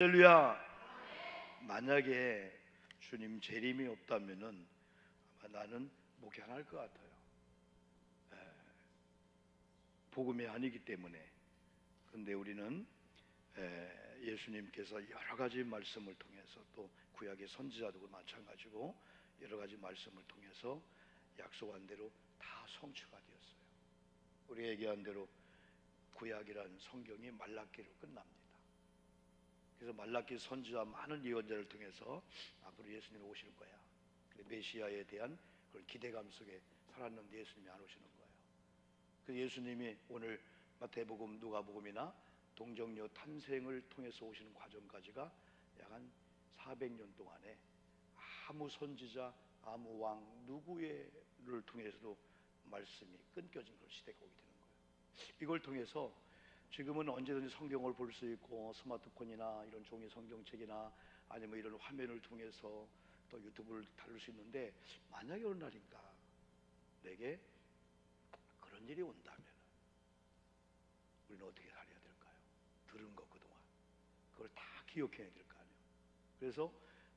할렐루야. 만약에 주님 재림이 없다면은 아마 나는 목회 안 할 것 같아요. 복음이 아니기 때문에. 그런데 우리는 예수님께서 여러 가지 말씀을 통해서, 또 구약의 선지자도 마찬가지고 여러 가지 말씀을 통해서 약속한 대로 다 성취가 되었어요. 우리가 얘기한 대로 구약이라는 성경이 말라기로 끝납니다. 그래서 말라기 선지자 많은 예언자를 통해서 앞으로 예수님이 오실 거야, 메시아에 대한 그런 기대감 속에 살았는데 예수님이 안 오시는 거예요. 그래서 예수님이 오늘 마태복음, 누가복음이나 동정녀 탄생을 통해서 오시는 과정까지가 약 한 400년 동안에 아무 선지자, 아무 왕 누구를 통해서도 말씀이 끊겨진 그런 시대가 오게 되는 거예요. 이걸 통해서 지금은 언제든지 성경을 볼 수 있고, 스마트폰이나 이런 종이 성경책이나 아니면 이런 화면을 통해서 또 유튜브를 다룰 수 있는데, 만약에 어느 날인가 내게 그런 일이 온다면 우리는 어떻게 살아야 될까요? 들은 것 그동안 그걸 다 기억해야 될 거 아니에요. 그래서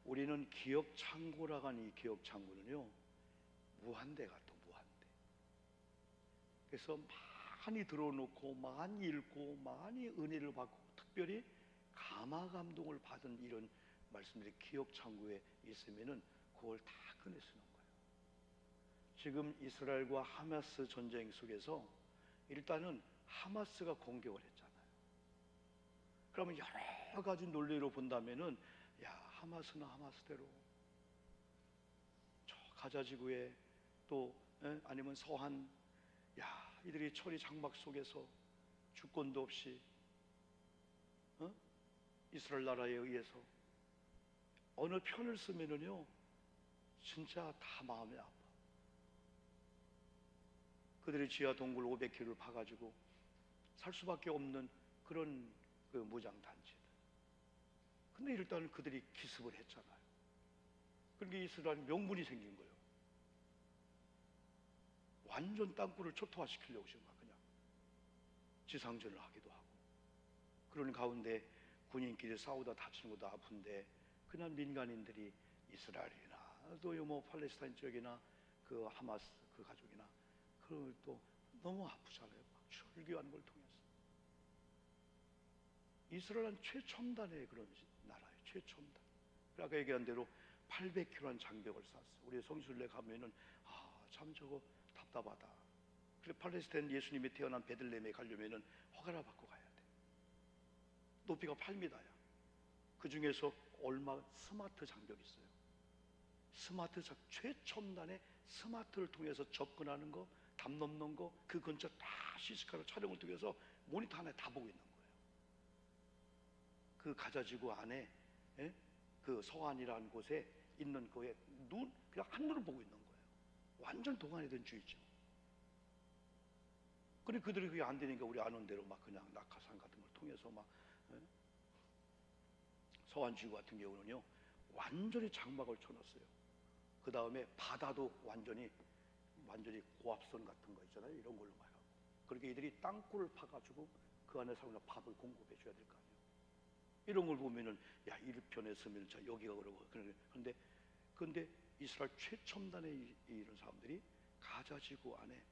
우리는 기억 창고라고 하는 이 기억 창고는요, 무한대 같아, 무한대. 그래서 많이 들어놓고 많이 읽고 많이 은혜를 받고 특별히 감화 감동을 받은 이런 말씀들이 기억 창고에 있으면은 그걸 다 꺼내 쓰는 거예요. 지금 이스라엘과 하마스 전쟁 속에서 일단은 하마스가 공격을 했잖아요. 그러면 여러 가지 논리로 본다면은, 야, 하마스는 하마스대로 저 가자 지구에 또 아니면 서한, 야, 이들이 철이 장막 속에서 주권도 없이 이스라엘 나라에 의해서 어느 편을 쓰면은요 진짜 다 마음이 아파. 그들이 지하 동굴 500km를 파가지고 살 수밖에 없는 그런 그 무장단체들. 근데 일단 그들이 기습을 했잖아요. 그러니까 이스라엘 명분이 생긴 거예요. 완전 땅굴을 초토화시키려고 지금 막 그냥 지상전을 하기도 하고. 그런 가운데 군인끼리 싸우다 다치는 것도 아픈데, 그냥 민간인들이 이스라엘이나 또 뭐 팔레스타인 쪽이나 그 하마스 그 가족이나 그걸 또 너무 아프잖아요. 막 철교하는 걸 통해서. 이스라엘은 최첨단의 그런 나라예요. 최첨단. 아까 얘기한 대로 800km란 장벽을 쌓았어요. 우리 성수순례 가면은 참 저거 답답하다. 그래서 팔레스타인 예수님이 태어난 베들레헴에 가려면은 허가를 받고 가야 돼. 높이가 8m야. 그 중에서 얼마 스마트 장벽이 있어요. 스마트 최첨단의 스마트를 통해서 접근하는 거, 담 넘는 거, 그 근처 다 시스카로 촬영을 통해서 모니터 하나에 다 보고 있는 거예요. 그 가자지구 안에 그 서안이라는 곳에 있는 거에 그냥 한눈을 보고 있는 거예요. 완전 동안에 주의죠. 근데 그들이 그게 안 되니까 우리 아는 대로 막 그냥 낙하산 같은 걸 통해서 막 서안지구 같은 경우는요 완전히 장막을 쳐놨어요. 그 다음에 바다도 완전히 고압선 같은 거 있잖아요. 이런 걸로 막 하고. 그렇게 이들이 땅굴을 파가지고 그 안에 살면 밥을 공급해 줘야 될 거 아니에요. 이런 걸 보면은, 야, 1편에 서면 자 여기가 그러고. 그런데 이스라엘 최첨단의 이런 사람들이 가자지구 안에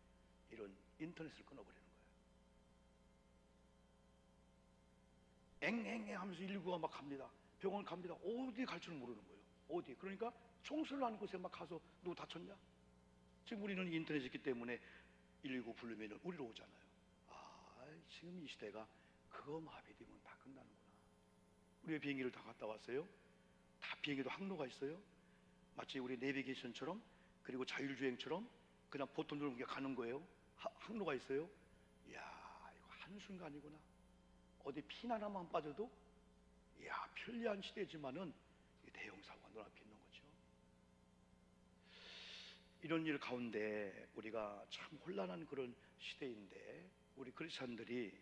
이런 인터넷을 끊어버리는 거예요. 앵앵앵 하면서 119가 막 갑니다. 병원 갑니다. 어디 갈 줄 모르는 거예요. 어디. 그러니까 총수를 하는 곳에 막 가서 누구 다쳤냐? 지금 우리는 인터넷이 있기 때문에 119 부르면 우리로 오잖아요. 지금 이 시대가 그거 마비되면 다 끝나는구나. 우리 비행기를 다 갔다 왔어요. 다 비행기도 항로가 있어요. 마치 우리 내비게이션처럼, 그리고 자율주행처럼 그냥 버튼 누르면 가는 거예요. 항로가 있어요. 이야, 이거 한순간이구나. 어디 핀 하나만 빠져도, 이야, 편리한 시대지만은 대형 사고가 눈앞에 있는 거죠. 이런 일 가운데 우리가 참 혼란한 그런 시대인데, 우리 크리스찬들이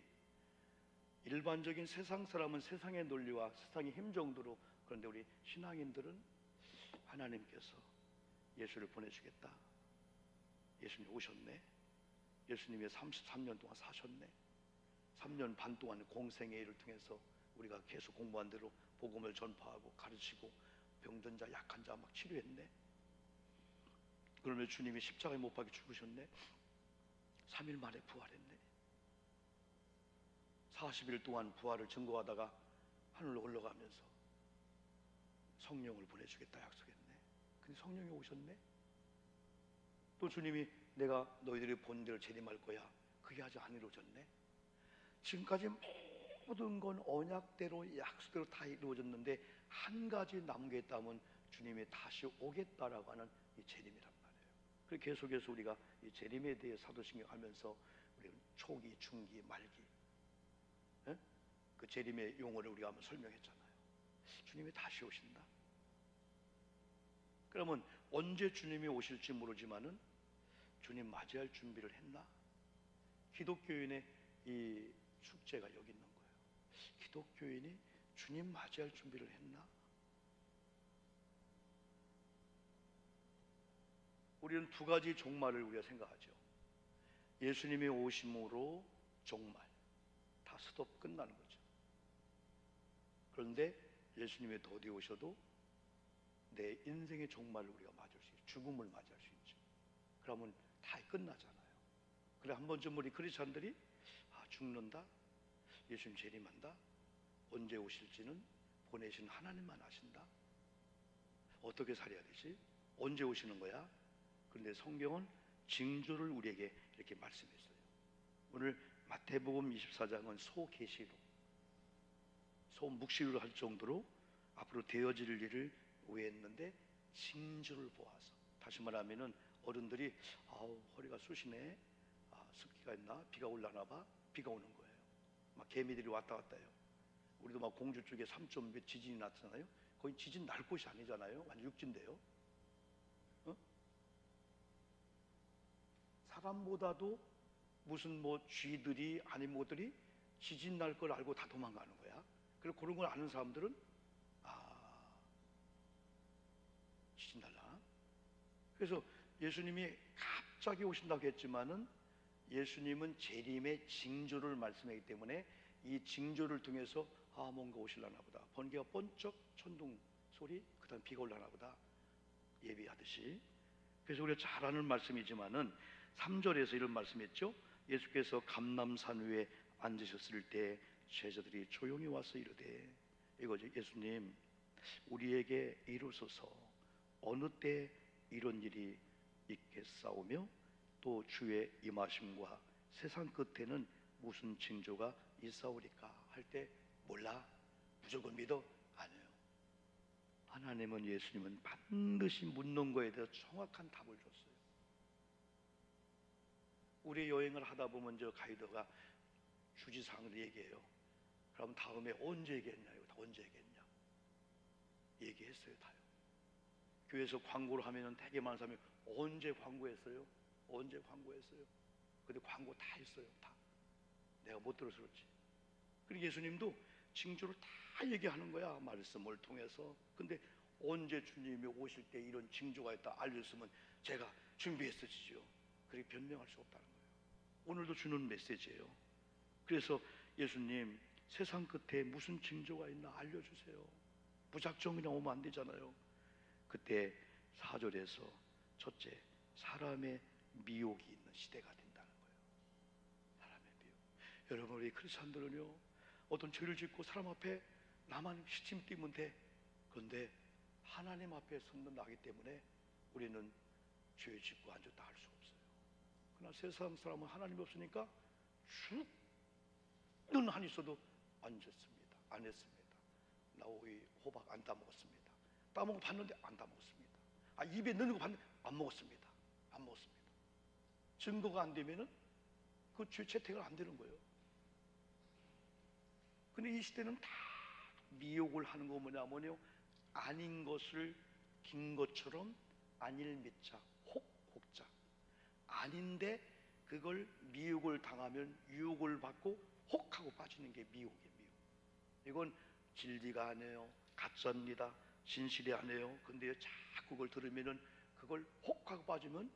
일반적인 세상 사람은 세상의 논리와 세상의 힘 정도로, 그런데 우리 신앙인들은 하나님께서 예수를 보내주겠다. 예수님이 오셨네. 예수님이 33년 동안 사셨네. 3년 반 동안 공생의 일을 통해서 우리가 계속 공부한 대로 복음을 전파하고 가르치고 병든 자, 약한 자 막 치료했네. 그러면 주님이 십자가에 못 박혀 죽으셨네. 3일 만에 부활했네. 40일 동안 부활을 증거하다가 하늘로 올라가면서 성령을 보내주겠다 약속했네. 근데 성령이 오셨네. 또 주님이 내가 너희들이 본 대로 재림할 거야. 그게 아직 안 이루어졌네. 지금까지 모든 건 언약대로 약속대로 다 이루어졌는데 한 가지 남은 게 있다면 주님이 다시 오겠다라고 하는 이 재림이란 말이에요. 그래서 계속해서 우리가 이 재림에 대해 사도신경 하면서 우리는 초기, 중기, 말기, 그 재림의 용어를 우리가 한번 설명했잖아요. 주님이 다시 오신다. 그러면 언제 주님이 오실지 모르지만은 주님 맞이할 준비를 했나? 기독교인의 이 숙제가 여기 있는 거예요. 기독교인이 주님 맞이할 준비를 했나? 우리는 두 가지 종말을 우리가 생각하죠. 예수님이 오심으로 종말, 다 스톱 끝나는 거죠. 그런데 예수님이 더 어디 오셔도 내 인생의 종말을 우리가 맞을 수 있죠. 죽음을 맞이할 수 있죠. 그러면 다 끝나잖아요. 그래 한 번쯤 우리 크리스찬들이 죽는다, 예수님 재림한다, 언제 오실지는 보내신 하나님만 아신다. 어떻게 살아야 되지? 언제 오시는 거야? 그런데 성경은 징조를 우리에게 이렇게 말씀했어요. 오늘 마태복음 24장은 소계시록, 소묵시로 할 정도로 앞으로 되어질 일을 외했는데 징조를 보아서, 다시 말하면은 어른들이 허리가 쑤시네, 습기가 있나, 비가 올라나 봐, 비가 오는 거예요. 막 개미들이 왔다 갔다 해요. 우리도 막 공주 쪽에 3.몇 지진이 났잖아요. 거기 지진 날 곳이 아니잖아요. 완전 육지인데요. 사람보다도 무슨 뭐 쥐들이 아닌 뭐들이 지진 날 걸 알고 다 도망가는 거야. 그리고 그런 걸 아는 사람들은 지진 날라. 그래서 예수님이 갑자기 오신다고 했지만은 예수님은 재림의 징조를 말씀하기 때문에 이 징조를 통해서 뭔가 오실라나 보다, 번개가 번쩍 천둥 소리, 그 다음 비가 올라나 보다 예비하듯이. 그래서 우리가 잘 아는 말씀이지만은 3절에서 이런 말씀했죠. 예수께서 감람산 위에 앉으셨을 때 제자들이 조용히 와서 이르되, 이거죠. 예수님, 우리에게 이루소서 어느 때 이런 일이 있겠사오며 또 주의 임하심과 세상 끝에는 무슨 징조가 있사오리까 할 때 몰라, 무조건 믿어? 아니에요. 하나님은 예수님은 반드시 묻는 거에 대해서 정확한 답을 줬어요. 우리 여행을 하다 보면 저 가이드가 주지사항을 얘기해요. 그럼 다음에 언제 얘기했냐요? 언제 얘기했냐? 얘기했어요, 다요. 교회에서 광고를 하면은 되게 많은 사람이 언제 광고했어요? 언제 광고했어요? 근데 광고 다 했어요, 다. 내가 못 들어서 그렇지. 그리고 예수님도 징조를 다 얘기하는 거야, 말씀을 통해서. 근데 언제 주님이 오실 때 이런 징조가 있다 알려줬으면 제가 준비했었지요. 그렇게 변명할 수 없다는 거예요. 오늘도 주는 메시지예요. 그래서 예수님, 세상 끝에 무슨 징조가 있나 알려주세요. 무작정이나 오면 안 되잖아요. 그때 4절에서 첫째, 사람의 미혹이 있는 시대가 된다는 거예요. 사람의 미혹. 여러분, 우리 크리스찬들은요, 어떤 죄를 짓고 사람 앞에 나만 시침 띄면 돼. 그런데 하나님 앞에 선언하기 때문에 우리는 죄 짓고 앉았다 할 수 없어요. 그러나 세상 사람은 하나님이 없으니까 죽는 한 있어도 앉았습니다. 안 했습니다. 나 오이 호박 안 따먹었습니다. 따먹어 봤는데 안 따먹었습니다. 입에 넣는 거 봤는데 안 먹었습니다. 안 먹었습니다. 증거가 안 되면은 그 죄 채택을 안 되는 거예요. 근데 이 시대는 다 미혹을 하는 거 뭐냐면요, 아닌 것을 긴 것처럼 아닐 믿자, 혹자. 아닌데 그걸 미혹을 당하면 유혹을 받고 혹하고 빠지는 게 미혹이에요. 미혹. 이건 진리가 아니에요. 가짜입니다. 진실이 아니에요. 근데 자꾸 그걸 들으면은 그걸 혹하고 빠지면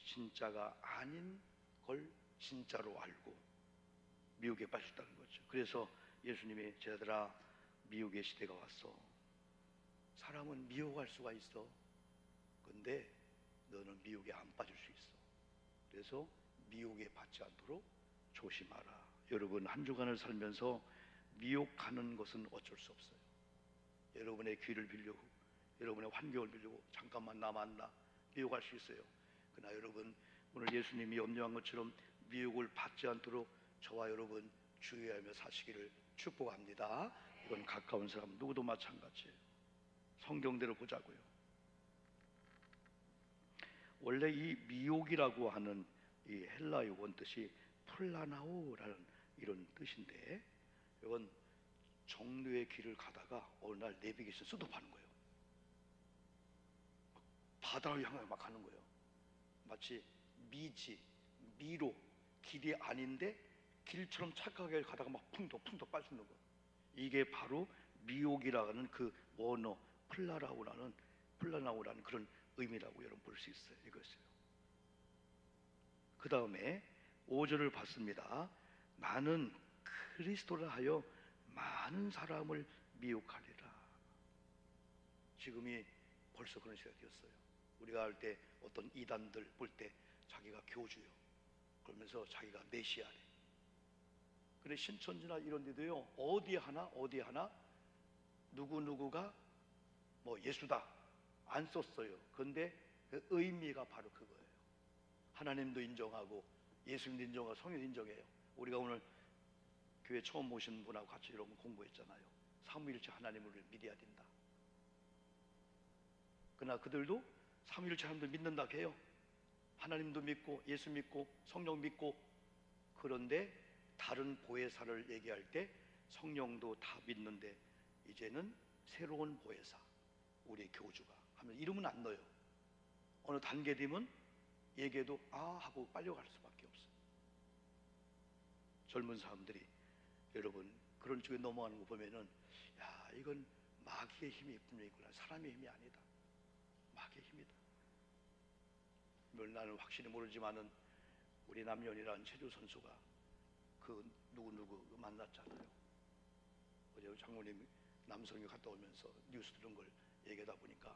진짜가 아닌 걸 진짜로 알고 미혹에 빠졌다는 거죠. 그래서 예수님이 제자들아, 미혹의 시대가 왔어. 사람은 미혹할 수가 있어. 근데 너는 미혹에 안 빠질 수 있어. 그래서 미혹에 받지 않도록 조심하라. 여러분, 한 주간을 살면서 미혹하는 것은 어쩔 수 없어요. 여러분의 귀를 빌려고, 여러분의 환경을 빌려고 잠깐만 나 만나 미혹할 수 있어요. 그러나 여러분, 오늘 예수님이 염려한 것처럼 미혹을 받지 않도록 저와 여러분 주의하며 사시기를 축복합니다. 이건 가까운 사람 누구도 마찬가지예요. 성경대로 보자고요. 원래 이 미혹이라고 하는 이 헬라의 원뜻이 플라나오라는 이런 뜻인데, 이건 정류의 길을 가다가 어느 날 내비게이션 수도하는 거예요. 바다를 향해 막 가는 거예요. 마치 미로 길이 아닌데 길처럼 착각하게 가다가 막 풍덩 빠지는 거예요. 이게 바로 미혹이라는 그 원어 플라나오라는 그런 의미라고 여러분 볼 수 있어요. 이것이요. 그 다음에 5절을 봤습니다. 나는 그리스도라 하여 많은 사람을 미혹하리라. 지금이 벌써 그런 시대가 되었어요. 우리가 할 때 어떤 이단들 볼 때 자기가 교주요, 그러면서 자기가 메시아래. 그래, 신천지나 이런 데도요, 어디 하나 누구누구가 뭐 예수다 안 썼어요. 근데 그 의미가 바로 그거예요. 하나님도 인정하고 예수님도 인정하고 성령도 인정해요. 우리가 오늘 교회 처음 오신 분하고 같이 여러분 공부했잖아요. 삼위일체 하나님을 믿어야 된다. 그러나 그들도 삼위일체 하나님도 믿는다 해요. 하나님도 믿고 예수 믿고 성령 믿고. 그런데 다른 보혜사를 얘기할 때 성령도 다 믿는데 이제는 새로운 보혜사, 우리 교주가 하면 이름은 안 넣어요. 어느 단계 되면 얘기해도 아 하고 빨려갈 수밖에 없어요. 젊은 사람들이 여러분 그런 쪽에 넘어가는 거 보면은 야, 이건 마귀의 힘이 분명히 있구나. 사람의 힘이 아니다. 마귀의 힘이다. 나는 확실히 모르지만은 우리 남연이라는 체조 선수가 그 누구 만났잖아요. 어제 장모님 남성이 갔다 오면서 뉴스 들은 걸 얘기하다 보니까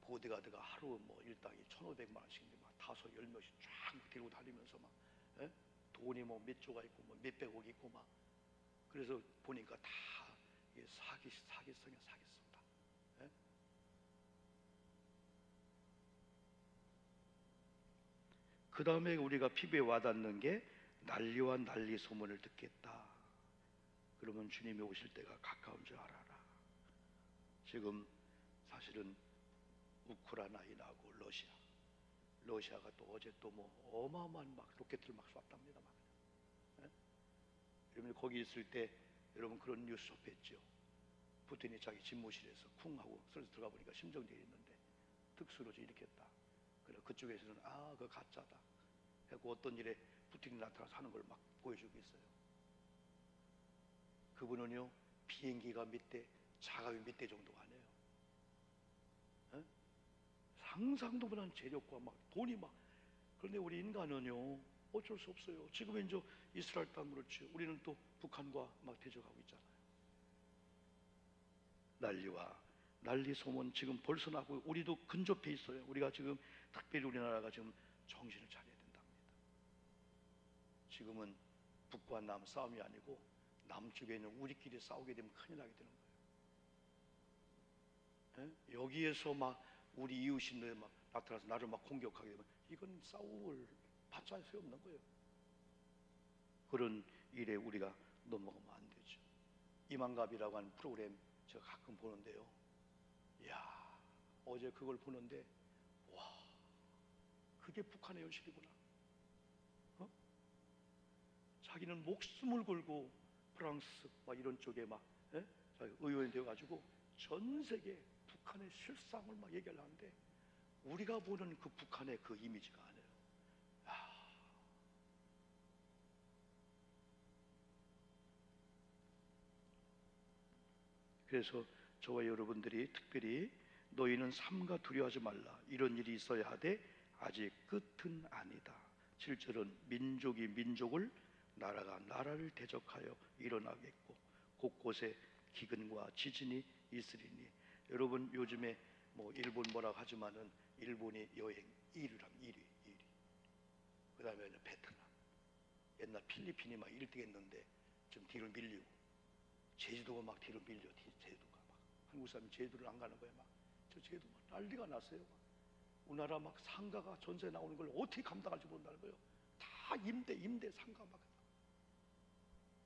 보디가드가 하루 뭐 일당이 1,500만 원씩인데 막 5, 10명씩 쫙 들고 다니면서 막 돈이 뭐 몇 조가 있고 뭐 몇백억 있고 막. 그래서 보니까 다 이게 사기성이야. 예? 그 다음에 우리가 피부에 와닿는 게 난리와 난리 소문을 듣겠다. 그러면 주님이 오실 때가 가까운 줄 알아라. 지금 사실은 우크라이나하고 러시아가 또 어제 또 뭐 어마어마한 막 로켓을 막 쐈답니다. 막. 예? 여러분 거기 있을 때 여러분 그런 뉴스 접했죠. 푸틴이 자기 집무실에서 쿵 하고 들어가 보니까 심정지에 있는데 특수로 일으켰다. 그래 그쪽에서는 아 그거 가짜다. 하고 어떤 일에 푸틴이 나타나서 하는 걸 막 보여주고 있어요. 그분은요 비행기가 몇 대, 자가위 몇 대 정도가 아니에요. 에? 상상도 못한 재력과 막 돈이 막. 그런데 우리 인간은요 어쩔 수 없어요. 지금 이제 이스라엘 땅 그렇죠. 우리는 또 북한과 막 대적하고 있잖아요. 난리와 난리 소문 지금 벌써 나고 우리도 근접해 있어요. 우리가 지금 특별히 우리나라가 지금 정신을 차려야 된답니다. 지금은 북과 남 싸움이 아니고 남쪽에 있는 우리끼리 싸우게 되면 큰일 나게 되는 거예요. 에? 여기에서 막 우리 이웃인들 막 나타나서 나를 막 공격하게 되면 이건 싸울 바짝 소용없는 거예요. 그런 일에 우리가 넘어가면 안 되죠. 이만갑이라고 하는 프로그램 제가 가끔 보는데요. 이야, 어제 그걸 보는데 와, 그게 북한의 현실이구나. 자기는 목숨을 걸고 프랑스 막 이런 쪽에 막 의원이 되어가지고 전 세계 북한의 실상을 막 얘기를 하는데 우리가 보는 그 북한의 그 이미지가 아니에요. 그래서 저와 여러분들이 특별히 너희는 삼가 두려워하지 말라. 이런 일이 있어야 하되 아직 끝은 아니다. 7절은 민족이 민족을 나라가 나라를 대적하여 일어나겠고 곳곳에 기근과 지진이 있으리니. 여러분 요즘에 뭐 일본 뭐라고 하지만은 일본이 여행 1위랑 1위. 그 다음에 베트남, 옛날 필리핀이 막 1등 했는데 좀 뒤로 밀리고, 제주도가 막 뒤로 밀려. 제주도가 막 한국 사람이 제주도를 안 가는 거야. 막 저 제주도 막 난리가 났어요. 막 우리나라 막 상가가 전세 나오는 걸 어떻게 감당할지 모른다는 거예요. 다 임대 상가 막.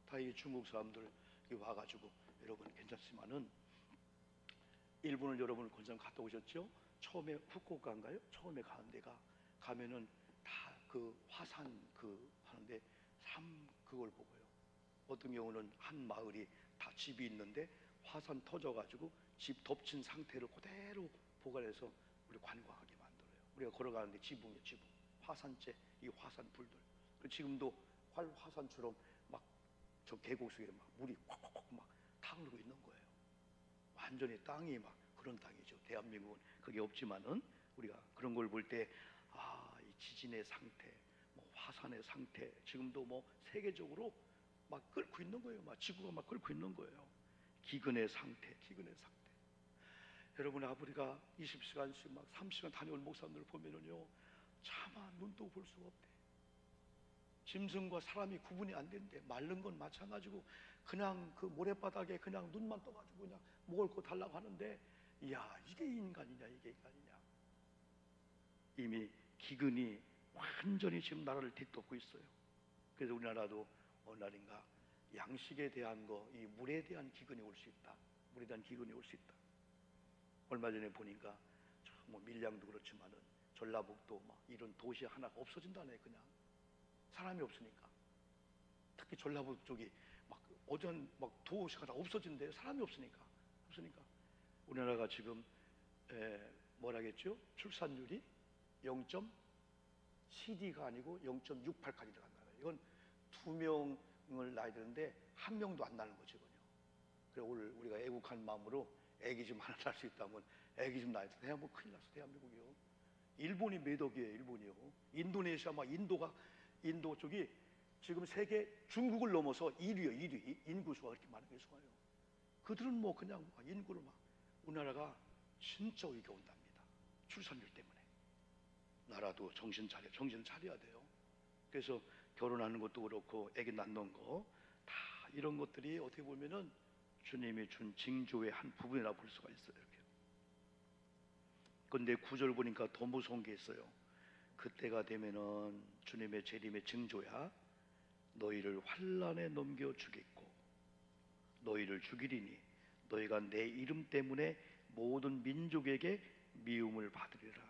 다행히 중국 사람들 와가지고 여러분 괜찮지만은, 일본을 여러분 건장 갔다 오셨죠? 처음에 후쿠오카인가요? 처음에 가는 데가 가면은 다 그 화산 그 하는데 그걸 보고요. 어떤 경우는 한 마을이 다 집이 있는데 화산 터져가지고 집 덮친 상태를 그대로 보관해서 우리 관광하게 만들어요. 우리가 걸어가는데 지붕이에요, 지붕. 화산재, 이 화산 불들. 지금도 화산처럼 막 저 계곡 속에 막 물이 콱콱콱 막 타오르고 있는 거예요. 완전히 땅이 막 그런 땅이죠. 대한민국은 그게 없지만은 우리가 그런 걸 볼 때, 이 지진의 상태, 뭐 화산의 상태, 지금도 뭐 세계적으로 막 끓고 있는 거예요. 막 지구가 막 끓고 있는 거예요. 기근의 상태. 여러분, 아버지가 20시간씩 막 30시간 다녀온 목사님들 보면은요, 차마 눈도 볼 수가 없대. 짐승과 사람이 구분이 안 된대. 마른 건 마찬가지고 그냥 그 모래바닥에 그냥 눈만 떠가지고 그냥 먹을 거 달라고 하는데, 이야, 이게 인간이냐. 이미 기근이 완전히 지금 나라를 뒤덮고 있어요. 그래서 우리나라도 어느 날인가 양식에 대한 이 물에 대한 기근이 올 수 있다. 얼마 전에 보니까 뭐 밀양도 그렇지만은 전라북도 막 이런 도시 하나가 없어진다네. 그냥 사람이 없으니까. 특히 전라북도 쪽이 막 오전 막 도시가 다 없어진대요. 사람이 없으니까. 우리나라가 지금 뭐라겠죠? 출산율이 0.7가 아니고 0.68까지 들어간다. 이건 2명을 낳아야 되는데 1명도 안 낳는 거죠. 그래 오늘 우리가 애국한 마음으로 애기 좀 하나 낳을 수 있다면 애기 좀 낳아야 돼. 대한민국 큰일 났어. 대한민국이요. 일본이 몇 억이에요. 일본이요. 인도네시아 막 인도 쪽이 지금 세계 중국을 넘어서 1위요. 1위. 인구수가 그렇게 많은 게 수가요. 그들은 뭐 그냥 인구를 막, 우리나라가 진짜 위기가 온답니다. 출산율 때문에. 나라도 정신 차려야 돼요. 그래서 결혼하는 것도 그렇고 아기 낳는 거 다 이런 것들이 어떻게 보면은 주님이 준 징조의 한 부분이라 볼 수가 있어요. 이렇게. 근데 9절 보니까 더 무서운 게 있어요. 그때가 되면은 주님의 재림의 징조야. 너희를 환난에 넘겨 주겠고 너희를 죽이리니 너희가 내 이름 때문에 모든 민족에게 미움을 받으리라.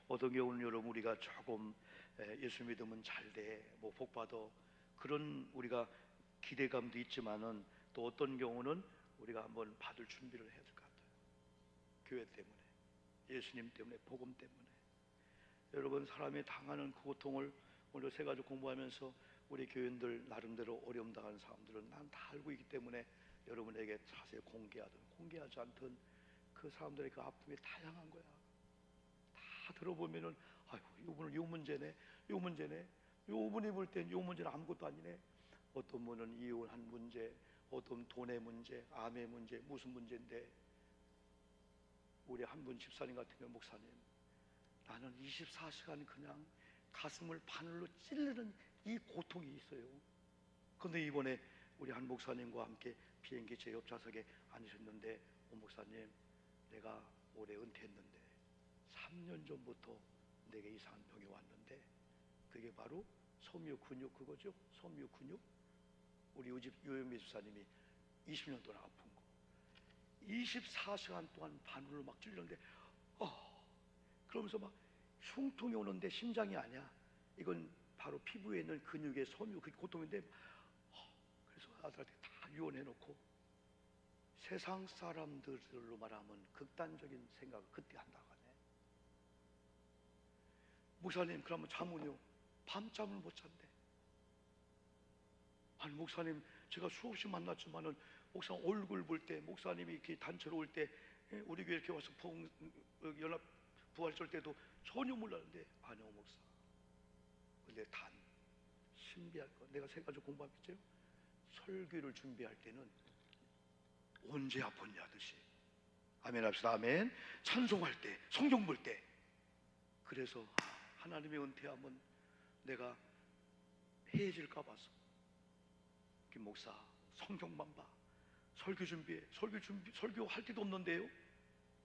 어떤 경우는 여러분 우리가 조금 예수 믿으면 잘돼, 뭐 복받아, 그런 우리가 기대감도 있지만은 또 어떤 경우는 우리가 한번 받을 준비를 해야 될 것 같아요. 교회 때문에, 예수님 때문에, 복음 때문에. 여러분, 사람이 당하는 그 고통을 오늘 세 가지 공부하면서 우리 교인들 나름대로 어려움 당하는 사람들은 난 다 알고 있기 때문에 여러분에게 자세히 공개하든 공개하지 않든 그 사람들의 그 아픔이 다양한 거야. 다 들어보면은 아이고 이분은 요 문제네. 요 분이 볼 땐 요 문제는 아무것도 아니네. 어떤 분은 이혼한 문제, 어떤 돈의 문제, 암의 문제, 무슨 문제인데, 우리 한 분 집사님 같은 경우 목사님, 나는 24시간 그냥 가슴을 바늘로 찔르는 이 고통이 있어요. 그런데 이번에 우리 한 목사님과 함께 비행기 제 옆 좌석에 앉으셨는데, 목사님, 내가 올해 은퇴했는데 3년 전부터 내게 이상한 병이 왔는데 그게 바로 섬유근육 그거죠. 섬유근육. 우리 유현미 집사님이 20년 동안 아픈 거 24시간 동안 바늘로 막 찔렸는데 그러면서 막 흉통이 오는데 심장이 아니야. 이건 바로 피부에 있는 근육의 섬유 그 고통인데 그래서 아들한테 다 유언해놓고 세상 사람들로 말하면 극단적인 생각을 그때 한다고 하네. 목사님 그러면 잠은요? 밤잠을 못 잔대. 아니 목사님 제가 수없이 만났지만은 목사님 얼굴 볼 때 목사님이 이렇게 단체로 올 때 우리 교회 이렇게 와서 연합 부활절 때도 전혀 몰랐는데 아니요 목사. 근데 단 신비할 거 내가 세 가지 공부하겠죠. 설교를 준비할 때는 언제 아팠냐 하듯이. 아멘 합시다. 아멘. 찬송할 때, 성경 볼 때. 그래서 하나님의 은퇴하면 내가 해해질까 봐서 김 목사 성경만 봐, 설교 준비해, 설교할 때도 없는데요.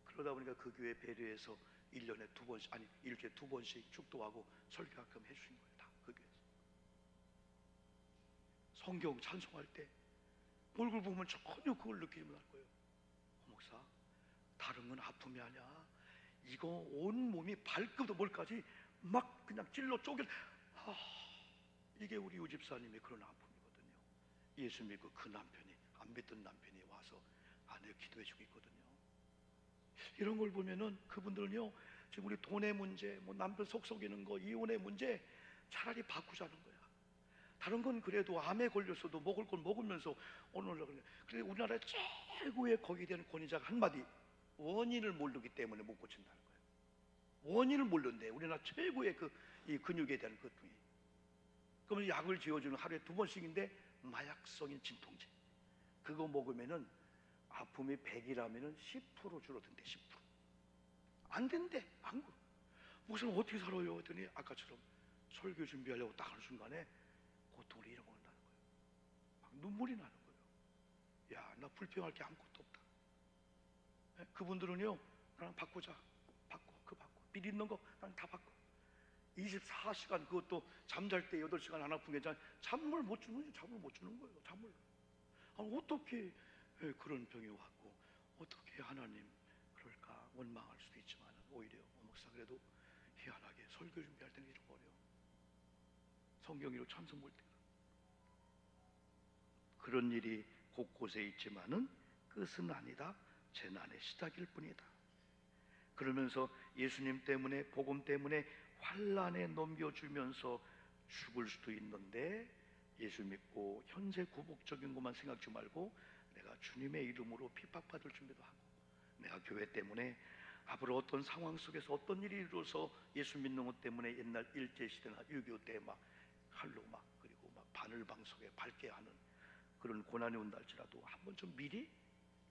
그러다 보니까 그 교회 배려해서 1년에 2번씩, 아니 일주일에 2번씩 축도하고 설교 가끔 해주신 거예요. 다 그 교회에서. 성경 찬송할 때 얼굴 보면 전혀 그걸 느끼지 못할 거예요. 목사, 다른 건 아픔이 아니야. 이거 온 몸이 발끝부터 뭘까지 막 그냥 찔러 쪼개. 이게 우리 유 집사님의 그런 아픔이거든요. 예수 믿고 그 남편이, 안 믿던 남편이 와서 아내 기도해 주고 있거든요. 이런 걸 보면은 그분들은요, 지금 우리 돈의 문제, 뭐 남편 속썩이는 거, 이혼의 문제 차라리 바꾸자는 거야. 다른 건 그래도 암에 걸렸어도 먹을 건 먹으면서 오늘 그래. 우리나라의 최고의 거기에 대한 권위자가 한마디, 원인을 모르기 때문에 못 고친다는 거예요. 원인을 모르는데 우리나라 최고의 이 근육에 대한 고통이. 그러면 약을 지어주는 하루에 2번씩인데 마약성인 진통제. 그거 먹으면은 아픔이 100이라면은 10% 줄어든대. 10%. 안 된대. 안 그. 무슨 어떻게 살아요? 했더니 아까처럼 설교 준비하려고 딱 하는 순간에 고통을 잃어버린다는 거예요. 막 눈물이 나는 거예요. 야, 나 불평할 게 아무것도 없다. 그분들은요, 나랑 바꾸자. 바꿔. 빚 있는 거 나랑 다 바꿔. 24시간 그것도 잠잘 때 8시간 안 아픈 괜찮아. 잠을 못 주는 거예요. 잠을. 어떻게 그런 병이 왔고 어떻게 하나님 그럴까 원망할 수도 있지만 오히려 목사 그래도 희한하게 설교 준비할 때는 잃어버려. 성경으로 찬송 볼 때는. 그런 일이 곳곳에 있지만은 끝은 아니다. 재난의 시작일 뿐이다. 그러면서 예수님 때문에, 복음 때문에 환난에 넘겨주면서 죽을 수도 있는데 예수 믿고 현재 구복적인 것만 생각지 말고 내가 주님의 이름으로 핍박받을 준비도 하고, 내가 교회 때문에 앞으로 어떤 상황 속에서 어떤 일이 일어서 예수 믿는 것 때문에 옛날 일제시대나 6.25 때 막 칼로 막 그리고 막 바늘방 속에 밟게 하는 그런 고난이 온다 할지라도 한번 좀 미리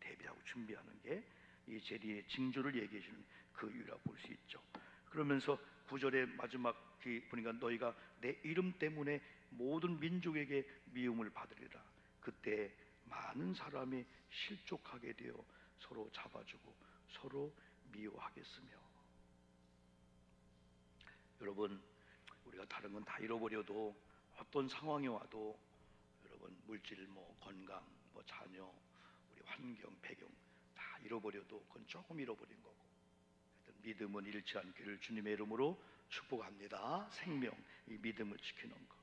대비하고 준비하는 게 이 재리의 징조를 얘기해 주는 그 이유라고 볼 수 있죠. 그러면서 9절의 마지막 보니까 너희가 내 이름 때문에 모든 민족에게 미움을 받으리라. 그때 많은 사람이 실족하게 되어 서로 잡아주고 서로 미워하겠으며. 여러분, 우리가 다른 건 다 잃어버려도 어떤 상황이 와도 여러분 물질, 뭐 건강, 뭐 자녀, 우리 환경, 배경 다 잃어버려도 그건 조금 잃어버린 거고, 믿음은 잃지 않기를 주님의 이름으로 축복합니다. 생명, 이 믿음을 지키는 것.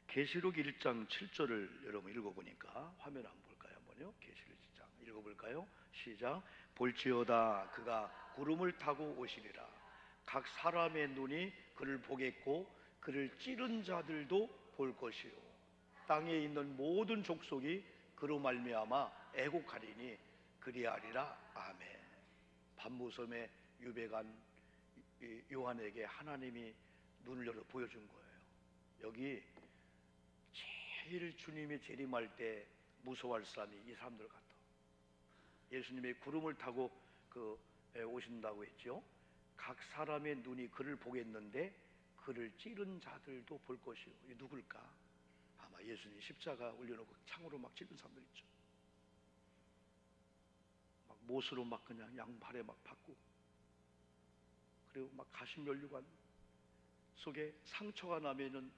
계시록 1장 7절을 여러분 읽어보니까 화면 한번 볼까요? 한번요. 계시록 1장 읽어볼까요? 시작. 볼지어다 그가 구름을 타고 오시리라. 각 사람의 눈이 그를 보겠고 그를 찌른 자들도 볼 것이요 땅에 있는 모든 족속이 그로 말미암아 애곡하리니 그리하리라. 아멘. 밤무섬에 유배간 요한에게 하나님이 눈을 열어 보여준 거예요. 여기 제일 주님이 재림할 때 무서워할 사람이 이 사람들 같아. 예수님이 구름을 타고 오신다고 했죠. 각 사람의 눈이 그를 보겠는데 그를 찌른 자들도 볼 것이요. 이 누굴까? 아마 예수님 십자가 올려놓고 창으로 막 찌른 사람들 있죠. 막 못으로 막 그냥 양발에 막 박고, 그리고 막 가시면류관 속에 상처가 나면은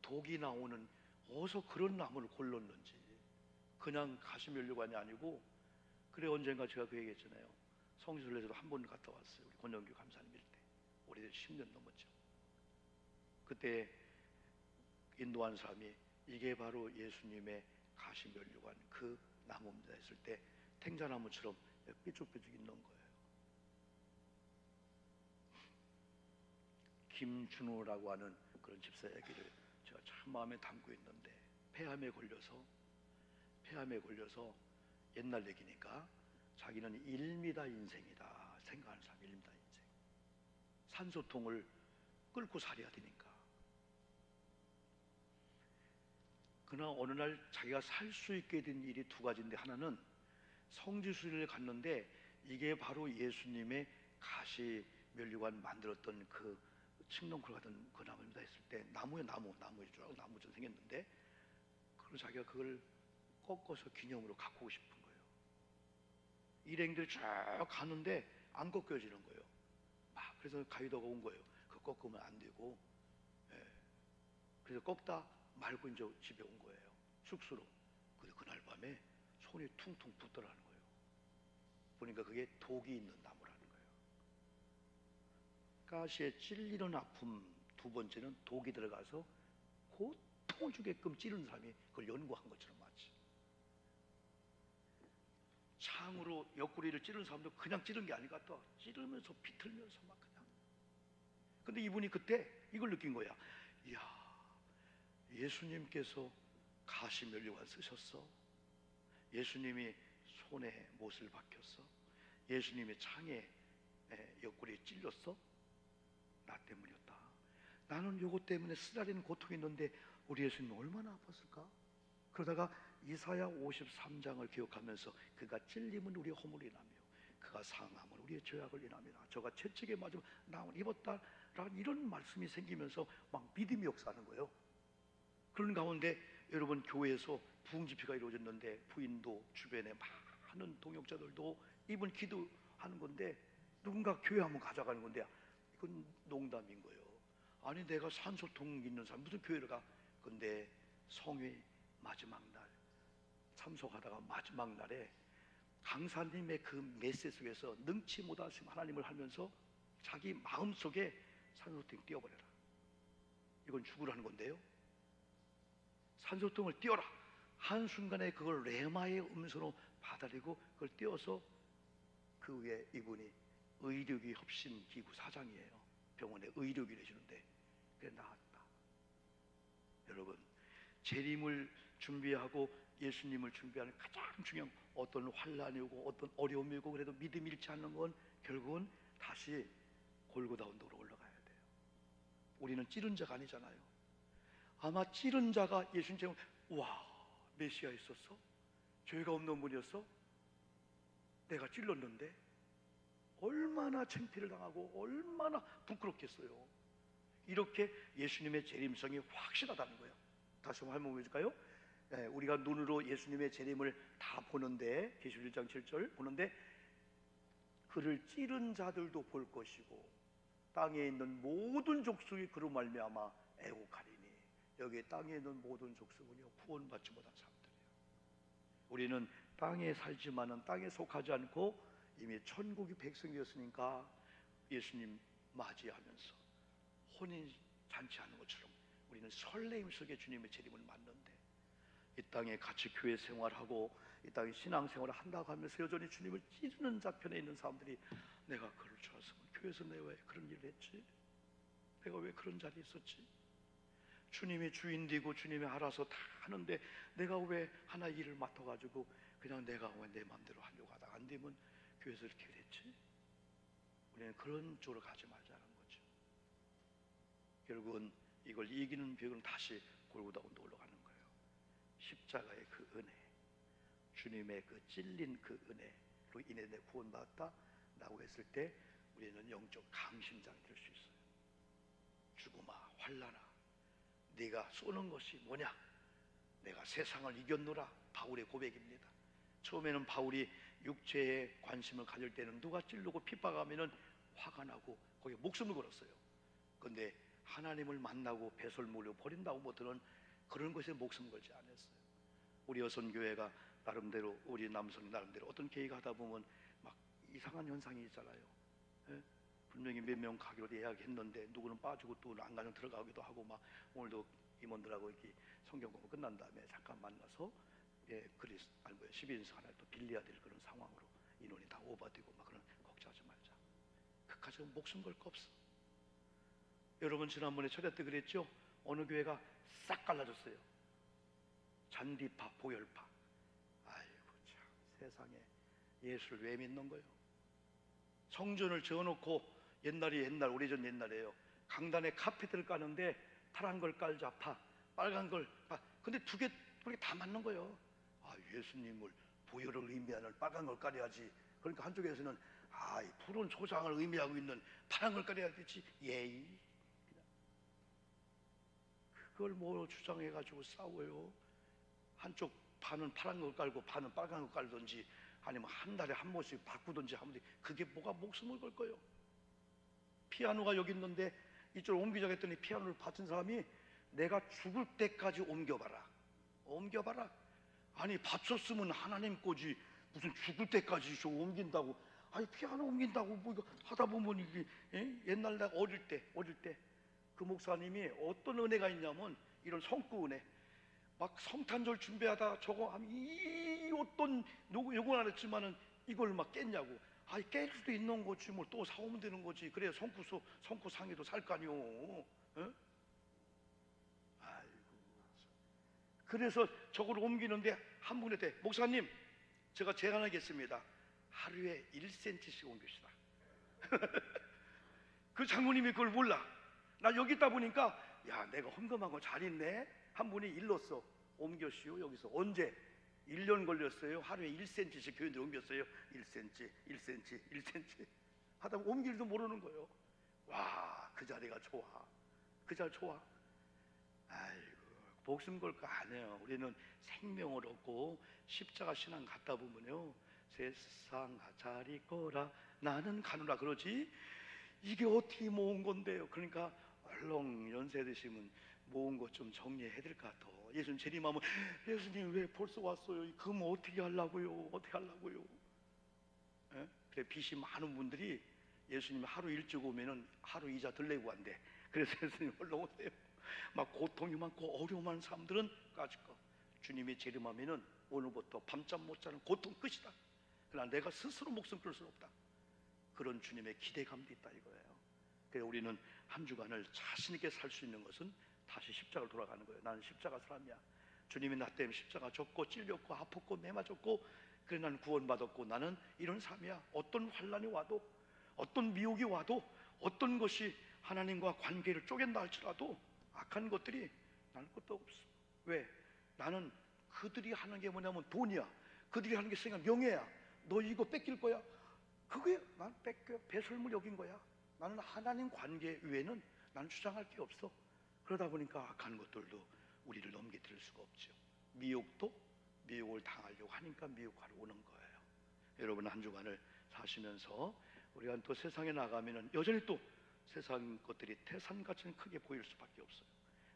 독이 나오는, 어디서 그런 나무를 골랐는지. 그냥 가시면류관이 아니고. 그래, 언젠가 제가 그 얘기했잖아요. 성지순례소도 한 번 갔다 왔어요. 우리 권영규 감사님 일 때. 오래된 10년 넘었죠. 그때 인도한 사람이 이게 바로 예수님의 가시면류관 그 나무입니다 했을 때 탱자나무처럼 삐죽삐죽 있는 거예요. 김준호라고 하는 그런 집사 얘기를 제가 참 마음에 담고 있는데, 폐암에 걸려서 옛날 얘기니까 자기는 1미다 인생이다 생각하는 사람. 1미다 인생. 산소통을 끌고 살아야 되니까. 그러나 어느 날 자기가 살 수 있게 된 일이 두 가지인데, 하나는 성지순례를 갔는데 이게 바로 예수님의 가시 면류관 만들었던 그 칡렁쿨 같은 그 나무입니다 했을 때, 나무에 나무에 쭉 나무처럼 생겼는데, 그걸 자기가 그걸 꺾어서 기념으로 갖고 오고 싶은 거예요. 일행들이 쭉 가는데 안 꺾여지는 거예요. 막 그래서 가이드가 온 거예요. 그거 꺾으면 안 되고. 예. 그래서 꺾다 말고 이제 집에 온 거예요, 숙소로. 근데 그날 밤에 손이 퉁퉁 붓더라는 거예요. 보니까 그게 독이 있는 나무라는 거예요. 가시에 찔리는 아픔 두 번째는 독이 들어가서 고통을 주게끔 찌르는 사람이 그걸 연구한 것처럼 마치. 창으로 옆구리를 찌르는 사람도 그냥 찌른 게 아니라 또 찌르면서 비틀면서 막 그냥. 근데 이분이 그때 이걸 느낀 거야. 이야, 예수님께서 가시면류관 쓰셨어. 예수님이 손에 못을 박혔어. 예수님의 창에 옆구리에 찔렸어. 나 때문이었다. 나는 요것 때문에 쓰라리는 고통이 있는데 우리 예수님 얼마나 아팠을까? 그러다가 이사야 53장을 기억하면서 그가 찔림은 우리의 허물을 인하며 그가 상함은 우리의 죄악을 인함이라, 저가 채찍에 맞으면 나을 입었다 라는 이런 말씀이 생기면서 막 믿음이 역사하는 거예요. 그런 가운데 여러분, 교회에서 부흥집회가 이루어졌는데 부인도 주변에 많은 동역자들도 이분 기도하는 건데 누군가 교회 한번 가져가는 건데 이건 농담인 거예요. 아니, 내가 산소통 있는 사람 무슨 교회를 가? 근데 성회 마지막 날 참석하다가 마지막 날에 강사님의 그 메시지 속에서 능치 못하신 하나님을 하면서 자기 마음속에 산소통 띄워버려라, 이건 죽으라는 건데요. 산소통을 띄워라. 한순간에 그걸 레마의 음성으로 받아들이고 그걸 띄워서 그 위에 이분이 의료기 협신기구 사장이에요. 병원에 의료기를 해주는데 그래 나았다. 여러분, 재림을 준비하고 예수님을 준비하는 가장 중요한, 어떤 환란이 오고 어떤 어려움이 오고 그래도 믿음이 잃지 않는 건 결국은 다시 골고다 언덕으로 올라가야 돼요. 우리는 찌른 자가 아니잖아요. 아마 찌른 자가 예수님처럼, 와, 메시아 있었어? 죄가 없는 분이었어? 내가 찔렀는데 얼마나 창피를 당하고 얼마나 부끄럽겠어요. 이렇게 예수님의 재림성이 확실하다는 거예요. 다시 한번 보여줄까요? 우리가 눈으로 예수님의 재림을 다 보는데, 계시록 1장 7절 보는데, 그를 찌른 자들도 볼 것이고 땅에 있는 모든 족속이 그로 말미암아 애곡하리니. 여기 땅에 있는 모든 족속은요, 구원받지 못한 사람들이에요. 우리는 땅에 살지만은 땅에 속하지 않고 이미 천국이 백성이 되었으니까 예수님 맞이하면서 혼인 잔치하는 것처럼 우리는 설레임 속에 주님의 재림을 맞는데, 이 땅에 같이 교회 생활하고 이 땅에 신앙생활을 한다고 하면서 여전히 주님을 찌르는 자편에 있는 사람들이, 내가 그럴 줄 알았으면 교회에서 내가 왜 그런 일을 했지? 내가 왜 그런 자리에 있었지? 주님이 주인 되고 주님이 알아서 다 하는데 내가 왜 하나 일을 맡아가지고 그냥 내가 왜 내 마음대로 하려고 하다가 안 되면 교회에서 이렇게 됐지? 우리는 그런 쪽으로 가지 말자는 거죠. 결국은 이걸 이기는 비결은 다시 골고다 언덕 올라가는 거예요. 십자가의 그 은혜, 주님의 그 찔린 그 은혜로 인해 내 구원받았다 라고 했을 때 우리는 영적 강심장이 될 수 있어요. 죽음아 환난아, 네가 쏘는 것이 뭐냐? 내가 세상을 이겼노라. 바울의 고백입니다. 처음에는 바울이 육체에 관심을 가질 때는 누가 찌르고 핍박하면은 화가 나고 거기에 목숨을 걸었어요. 그런데 하나님을 만나고 배설물로 버린다고 못하는 그런 것에 목숨 걸지 않았어요. 우리 여선교회가 나름대로, 우리 남성 나름대로 어떤 계획 하다 보면 막 이상한 현상이 있잖아요. 예? 분명히 몇 명 가기로 예약했는데 누구는 빠지고 또 안가정 들어가기도 하고, 막 오늘도 임원들하고 이렇게 성경 공부 끝난 다음에 잠깐 만나서 그리스 알고요 12인승 하나를 또 빌려야 될 그런 상황으로 인원이 다 오버되고 막, 그런 걱정하지 말자. 그까지 목숨 걸 거 없어. 여러분, 지난번에 초대 때 그랬죠? 어느 교회가 싹 갈라졌어요. 잔디파, 보혈파. 아이고 참, 세상에 예수를 왜 믿는 거예요? 성전을 지어놓고, 옛날 오래전 옛날에요, 강단에 카펫을 까는데 파란 걸 깔자 파, 빨간 걸 파, 근데 두 개 그렇게 다 맞는 거예요. 아, 예수님을 보혈을 의미하는 빨간 걸 깔아야지. 그러니까 한쪽에서는 이 푸른 소장을 의미하고 있는 파란 걸 깔아야 되지. 예의. 그걸 뭐 주장해가지고 싸워요. 한쪽 반은 파란 걸 깔고 반은 빨간 걸 깔든지 아니면 한 달에 한 번씩 바꾸든지 하면 돼. 그게 뭐가 목숨을 걸 거예요. 피아노가 여기 있는데 이쪽으로 옮기자고 했더니 피아노를 받은 사람이 내가 죽을 때까지 옮겨봐라. 아니 받쳤으면 하나님 거지 무슨 죽을 때까지 저 옮긴다고. 아니 피아노 옮긴다고 뭐 이거 하다 보면 이게 옛날 내가 어릴 때 그 목사님이 어떤 은혜가 있냐면 이런 성구 은혜. 막 성탄절 준비하다 저거 하면 이 어떤 요건 안 했지만은 이걸 막 깼냐고. 아이 깰 수도 있는 거지 뭘 또 사오면 되는 거지. 그래야 성구 상에도 살 거 아니오. 어? 아이고. 그래서 저걸 옮기는데 한 분한테 목사님 제가 제안하겠습니다. 하루에 1cm씩 옮깁시다. 그 장로님이 그걸 몰라. 나 여기 있다 보니까 야 내가 헌금한 거 잘 있네. 한 분이 일렀어. 옮겼시오. 여기서 언제? 1년 걸렸어요. 하루에 1cm씩 교인들 옮겼어요. 1cm 하다 보면 옮길도 모르는 거예요. 와, 그 자리가 좋아. 그 자리 좋아. 아이고, 목숨 걸 거 아니에요. 우리는 생명을 얻고 십자가 신앙 갖다 보면요, 세상 잘 거라 나는 가누라 그러지. 이게 어떻게 모은 건데요? 그러니까 얼렁 연세 드시면 모은 것 좀 정리해야 될 것 같아. 예수님 재림하면 예수님 왜 벌써 왔어요? 그럼 어떻게 하려고요? 그래 빚이 많은 분들이 예수님 하루 일찍 오면은 하루 이자 덜 내고 간대. 그래서 예수님 올라오세요. 막 고통이 많고 어려움 많은 사람들은 까짓 거 주님이 재림하면은 오늘부터 밤잠 못 자는 고통 끝이다. 그러나 내가 스스로 목숨 끌 수는 없다. 그런 주님의 기대감도 있다 이거예요. 그래서 우리는 한 주간을 자신 있게 살 수 있는 것은 다시 십자가로 돌아가는 거예요. 나는 십자가 사람이야. 주님이 나 때문에 십자가 졌고 찔렸고 아팠고 매 맞았고 그래 나는 구원받았고 나는 이런 삶이야. 어떤 환난이 와도 어떤 미혹이 와도 어떤 것이 하나님과 관계를 쪼갠다 할지라도 악한 것들이 나는 것도 없어. 왜? 나는 그들이 하는 게 뭐냐면 돈이야. 그들이 하는 게 있으니까 명예야. 너 이거 뺏길 거야. 그게 난 뺏겨 배설물 여긴 거야. 나는 하나님 관계 외에는 나는 주장할 게 없어. 그러다 보니까 악한 것들도 우리를 넘겨드릴 수가 없죠. 미혹도 미혹을 당하려고 하니까 미혹하러 오는 거예요. 여러분 한 주간을 사시면서 우리가 또 세상에 나가면은 여전히 또 세상 것들이 태산같이 크게 보일 수밖에 없어요.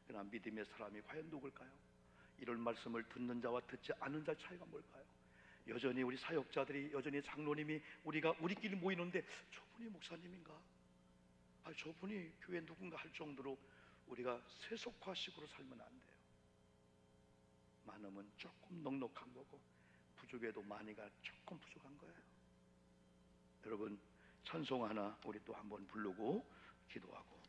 그러나 믿음의 사람이 과연 누굴까요? 이런 말씀을 듣는 자와 듣지 않는 자의 차이가 뭘까요? 여전히 우리 사역자들이 여전히 장로님이 우리끼리 모이는데 저분이 목사님인가? 저분이 교회 누군가 할 정도로 우리가 세속화식으로 살면 안 돼요. 많으면 조금 넉넉한 거고 부족해도 많이가 조금 부족한 거예요. 여러분 찬송 하나 우리 또 한번 부르고 기도하고